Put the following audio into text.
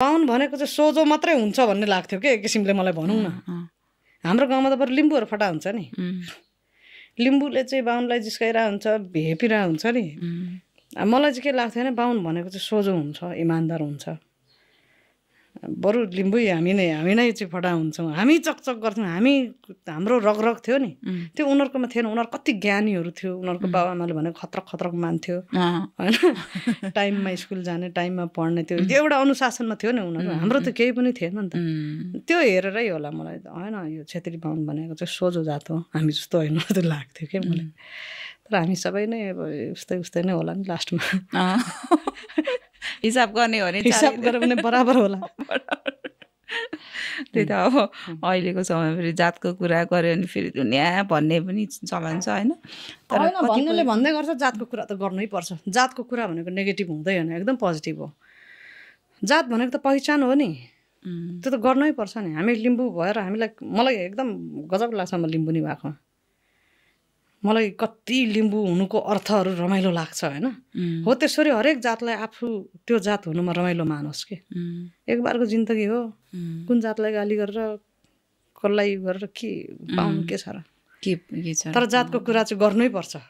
बाहुन भनेको चाहिँ सोझो मात्रै हुन्छ भन्ने लाग्थ्यो के एक किसिमले मलाई भनौँ न। हाम्रो गाउँमा त बरु लिम्बूहरू फटा हुन्छ नि। लिम्बूले चाहिँ बाहुनलाई जिस्काइरहेको हुन्छ, भेपिरहेको हुन्छ नि। मलाई चाहिँ के लाग्थ्यो भने बाहुन भनेको चाहिँ सोझो हुन्छ, इमान्दार हुन्छ। बरु लिम्बू हामी नै चाहिँ फटा हुन्छौँ, हामी चकचक गर्थ्यौँ। हाम्रो रगरग थियो नि, त्यो उनीहरूकोमा थिएन। उनीहरू कति ज्ञानीहरू थियो, उनीहरूको बाबुआमाले भनेको खतरक मान्थ्यो होइन। टाइममा स्कुल जाने, टाइममा पढ्ने, त्यो एउटा अनुशासनमा थियो नि उनीहरू। हाम्रो त केही पनि थिएन नि त। त्यो हेरेरै होला मलाई होइन यो छेत्री बाहुन भनेको चाहिँ सोझो जात हो, हामी जस्तो होइन जस्तो लाग्थ्यो क्या मलाई। तर हामी सबै नै अब उस्तै नै होला नि लास्टमा। हिसाब गर्ने हो भने हिसाब गऱ्यो भने बराबर होला। त्यही त अब अहिलेको समय फेरि जातको कुरा गऱ्यो भने फेरि दुनियाँ भन्ने पनि चलन छ होइन। तर भन्नेले भन्दै गर्छ जातको कुरा त गर्नै पर्छ। जातको कुरा भनेको नेगेटिभ हुँदै होइन, एकदम पोजिटिभ हो। जात भनेको त पहिचान हो नि, त्यो त गर्नै पर्छ नि। हामी लिम्बू भएर मलाई एकदम गजब लाग्छ म लिम्बुनी भएको। मलाई कति लिम्बू हुनुको अर्थहरू रमाइलो लाग्छ होइन। हो त्यसरी हरेक जातलाई आफू त्यो जात हुनुमा रमाइलो मानोस् कि। एक बारको जिन्दगी हो, कुन जातलाई गाली गरेर कसलाई गरेर के पाउनु के छ र। के छ तर जातको कुरा चाहिँ गर्नै पर्छ।